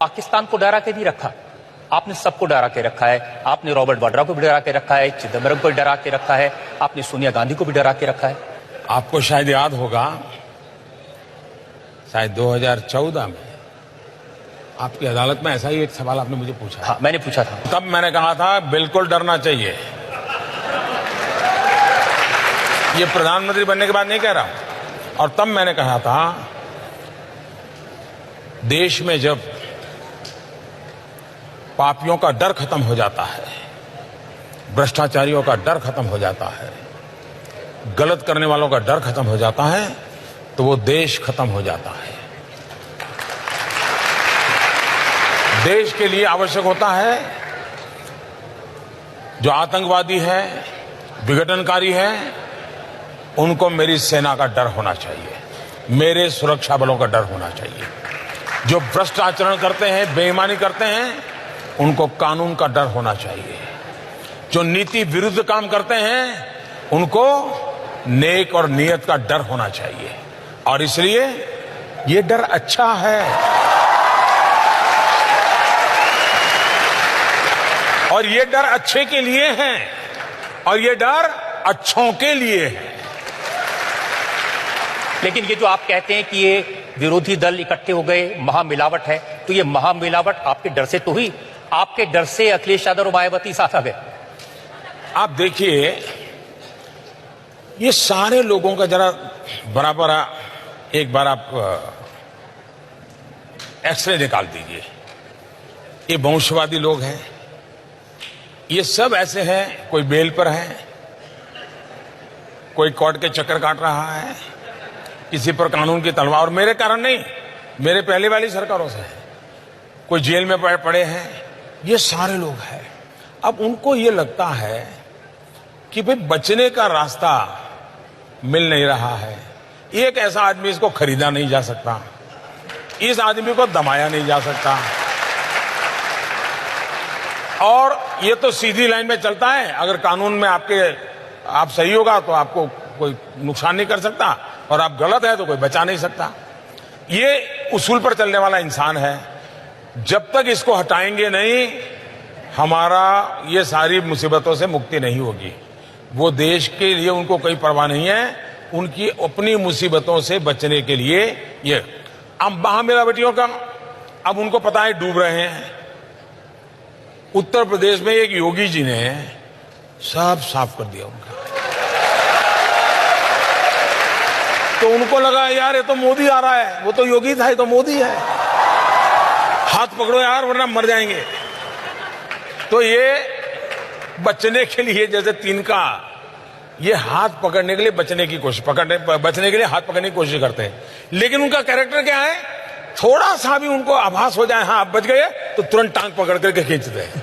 पाकिस्तान को डरा के नहीं रखा, आपने सबको डरा के रखा है। आपने रॉबर्ट वाड्रा को भी डरा के रखा है, चिदम्बरम को भी डरा के रखा है, आपने सोनिया गांधी को भी डरा के रखा है। आपको शायद याद होगा, शायद 2014 में आपकी अदालत में ऐसा ही एक सवाल आपने मुझे पूछा। हाँ, मैंने पूछा था। तब मैंने कहा था बिल्कुल डरना चाहिए। ये प्रधानमंत्री बनने के बाद नहीं कह रहा। और तब मैंने कहा था देश में जब पापियों का डर खत्म हो जाता है, भ्रष्टाचारियों का डर खत्म हो जाता है, गलत करने वालों का डर खत्म हो जाता है, तो वो देश खत्म हो जाता है। देश के लिए आवश्यक होता है जो आतंकवादी है, विघटनकारी है, उनको मेरी सेना का डर होना चाहिए, मेरे सुरक्षा बलों का डर होना चाहिए। जो भ्रष्ट आचरण करते हैं, बेईमानी करते हैं, उनको कानून का डर होना चाहिए। जो नीति विरुद्ध काम करते हैं, उनको नेक और नियत का डर होना चाहिए। और इसलिए ये डर अच्छा है और ये डर अच्छे के लिए है और ये डर अच्छों के लिए है। लेकिन ये जो आप कहते हैं कि ये विरोधी दल इकट्ठे हो गए, महामिलावट है, तो ये महामिलावट आपके डर से तो हुई, आपके डर से अखिलेश यादव और मायावती साथ आ गए। आप देखिए, ये सारे लोगों का जरा बराबर एक बार आप एक्सरे निकाल दीजिए। ये वंशवादी लोग हैं, ये सब ऐसे हैं, कोई बेल पर है, कोई कोर्ट के चक्कर काट रहा है, किसी पर कानून की तलवार, और मेरे कारण नहीं, मेरे पहले वाली सरकारों से है, कोई जेल में पड़े हैं, ये सारे लोग हैं। अब उनको ये लगता है कि भाई बचने का रास्ता मिल नहीं रहा है। एक ऐसा आदमी, इसको खरीदा नहीं जा सकता, इस आदमी को दबाया नहीं जा सकता, और ये तो सीधी लाइन में चलता है। अगर कानून में आप सही होगा तो आपको कोई नुकसान नहीं कर सकता, और आप गलत है तो कोई बचा नहीं सकता। ये उसूल पर चलने वाला इंसान है। जब तक इसको हटाएंगे नहीं, हमारा ये सारी मुसीबतों से मुक्ति नहीं होगी। वो देश के लिए उनको कोई परवाह नहीं है, उनकी अपनी मुसीबतों से बचने के लिए ये। अब महामिलावटियों का अब उनको पता है डूब रहे हैं। उत्तर प्रदेश में एक योगी जी ने सब साफ कर दिया उनका। तो उनको लगा यार ये तो मोदी आ रहा है, वो तो योगी था, ये तो मोदी है, हाथ पकड़ो यार वरना मर जाएंगे। तो ये बचने के लिए, जैसे तिनका, ये हाथ पकड़ने के लिए बचने के लिए हाथ पकड़ने की कोशिश करते हैं। लेकिन उनका कैरेक्टर क्या है, थोड़ा सा भी उनको आभास हो जाए हाँ आप बच गए, तो तुरंत टांग पकड़ करके खींचते हैं,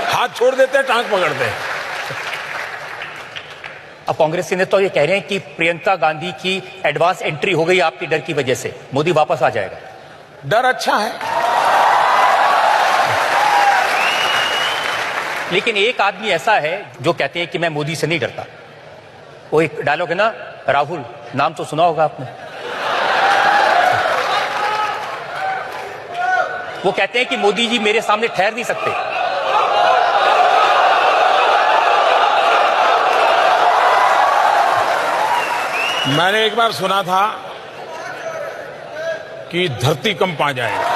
हाथ छोड़ देते हैं, टांग पकड़ते हैं। अब कांग्रेस के नेता तो ये कह रहे हैं कि प्रियंका गांधी की एडवांस एंट्री हो गई आपकी डर की वजह से, मोदी वापस आ जाएगा। डर अच्छा है, लेकिन एक आदमी ऐसा है जो कहते हैं कि मैं मोदी से नहीं डरता। वो एक डायलॉग है ना, राहुल, नाम तो सुना होगा आपने। वो कहते हैं कि मोदी जी मेरे सामने ठहर नहीं सकते। मैंने एक बार सुना था कि धरती कंप आ जाएगा।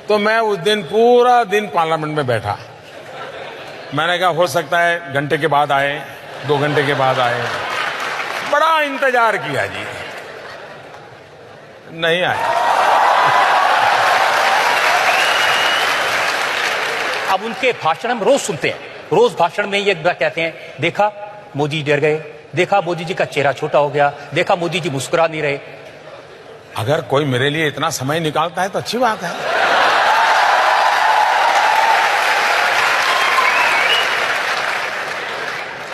तो मैं उस दिन पूरा दिन पार्लियामेंट में बैठा। मैंने कहा हो सकता है घंटे के बाद आए, 2 घंटे के बाद आए। बड़ा इंतजार किया जी, नहीं आए। अब उनके भाषण हम रोज सुनते हैं, रोज भाषण में ये कहते हैं, देखा मोदी डर गए, देखा मोदी जी का चेहरा छोटा हो गया, देखा मोदी जी मुस्कुरा नहीं रहे। अगर कोई मेरे लिए इतना समय निकालता है तो अच्छी बात है।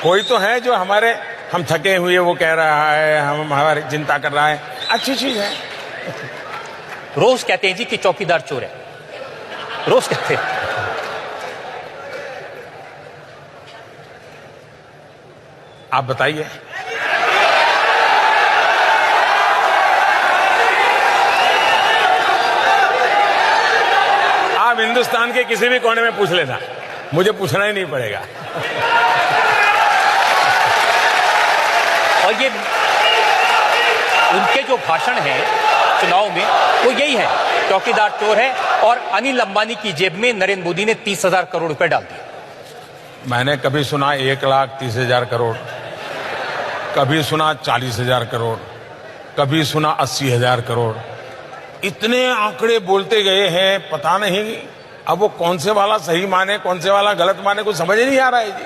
कोई तो है जो हम थके हुए वो कह रहा है, हम हमारी चिंता कर रहा है, अच्छी चीज है। रोज कहते हैं जी कि चौकीदार चोर है, रोज कहते हैं। आप बताइए, हिंदुस्तान के किसी भी कोने में पूछ लेना, मुझे पूछना ही नहीं पड़ेगा। और ये उनके जो भाषण है चुनाव में वो यही है, चौकीदार चोर है, और अनिल अंबानी की जेब में नरेंद्र मोदी ने 30,000 करोड़ रुपए डाल दिए। मैंने कभी सुना 1,30,000 करोड़, कभी सुना 40,000 करोड़, कभी सुना 80,000 करोड़। इतने आंकड़े बोलते गए हैं, पता नहीं अब वो कौन से वाला सही माने कौन से वाला गलत माने, कुछ समझ ही नहीं आ रहा है जी।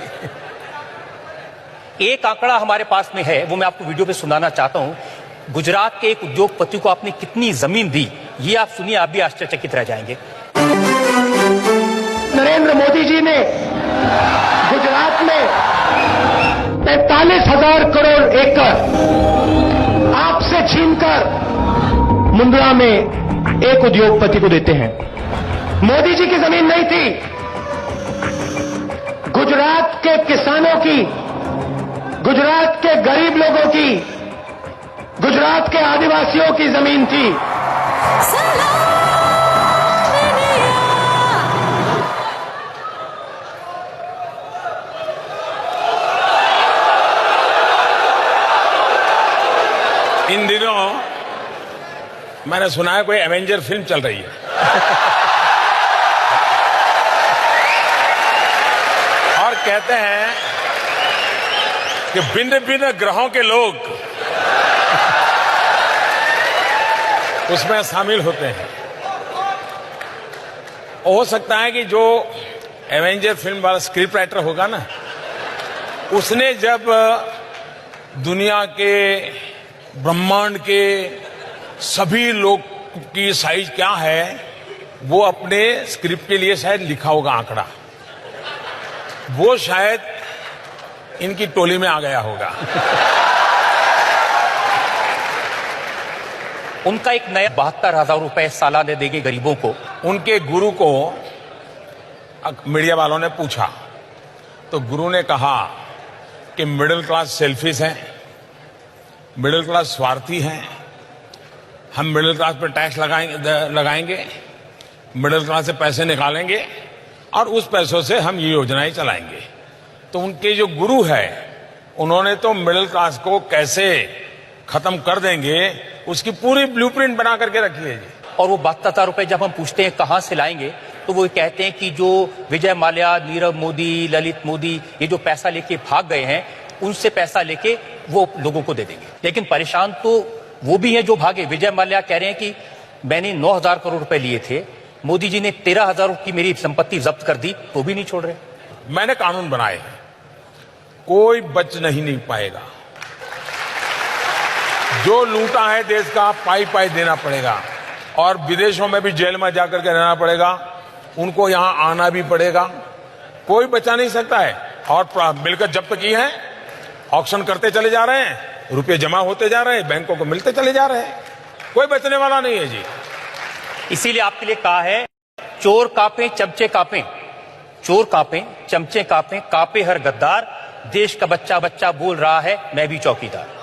एक आंकड़ा हमारे पास में है, वो मैं आपको वीडियो पे सुनाना चाहता हूं। गुजरात के एक उद्योगपति को आपने कितनी जमीन दी, ये आप सुनिए, आप भी आश्चर्यचकित रह जाएंगे। नरेंद्र मोदी जी ने गुजरात में 43,000 करोड़ एकड़ आपसे छीनकर मुंद्रा में एक उद्योगपति को देते हैं। मोदी जी की जमीन नहीं थी, गुजरात के किसानों की, गुजरात के गरीब लोगों की, गुजरात के आदिवासियों की जमीन थी। इन दिनों मैंने सुना है कोई एवेंजर फिल्म चल रही है और कहते हैं कि भिन्न भिन्न ग्रहों के लोग उसमें शामिल होते हैं। हो सकता है कि जो एवेंजर फिल्म वाला स्क्रिप्ट राइटर होगा ना, उसने जब दुनिया के ब्रह्मांड के सभी लोग की साइज क्या है वो अपने स्क्रिप्ट के लिए शायद लिखा होगा आंकड़ा, वो शायद इनकी टोली में आ गया होगा। उनका एक नया 72,000 रुपए सालाना देंगे गरीबों को। उनके गुरु को मीडिया वालों ने पूछा तो गुरु ने कहा कि मिडिल क्लास सेल्फिश हैं, मिडिल क्लास स्वार्थी हैं, हम मिडिल क्लास पर टैक्स लगाएंगे, मिडिल क्लास से पैसे निकालेंगे और उस पैसों से हम ये योजनाएं चलाएंगे। तो उनके जो गुरु है उन्होंने तो मिडिल क्लास को कैसे खत्म कर देंगे उसकी पूरी ब्लूप्रिंट बना करके रखी है जी। और वो 72,000 रुपए जब हम पूछते हैं कहां से लाएंगे, तो वो कहते हैं कि जो विजय माल्या, नीरव मोदी, ललित मोदी, ये जो पैसा लेके भाग गए हैं, उनसे पैसा लेके वो लोगों को दे देंगे। लेकिन परेशान तो वो भी हैं जो भागे। विजय माल्या कह रहे हैं कि मैंने 9,000 करोड़ रुपए लिए थे, मोदी जी ने 13,000 की मेरी संपत्ति जब्त कर दी, तो भी नहीं छोड़ रहे। मैंने कानून बनाए हैं, कोई बच नहीं पाएगा। जो लूटा है देश का पाई पाई देना पड़ेगा और विदेशों में भी जेल में जाकर के रहना पड़ेगा, उनको यहां आना भी पड़ेगा, कोई बचा नहीं सकता है। और मिलकर जब्त की है, ऑक्शन करते चले जा रहे हैं, रुपए जमा होते जा रहे हैं, बैंकों को मिलते चले जा रहे हैं, कोई बचने वाला नहीं है जी। इसीलिए आपके लिए कहा है, चोर कांपे चमचे कांपे, चोर कांपे चमचे कांपे, कांपे हर गद्दार, देश का बच्चा बच्चा बोल रहा है मैं भी चौकीदार।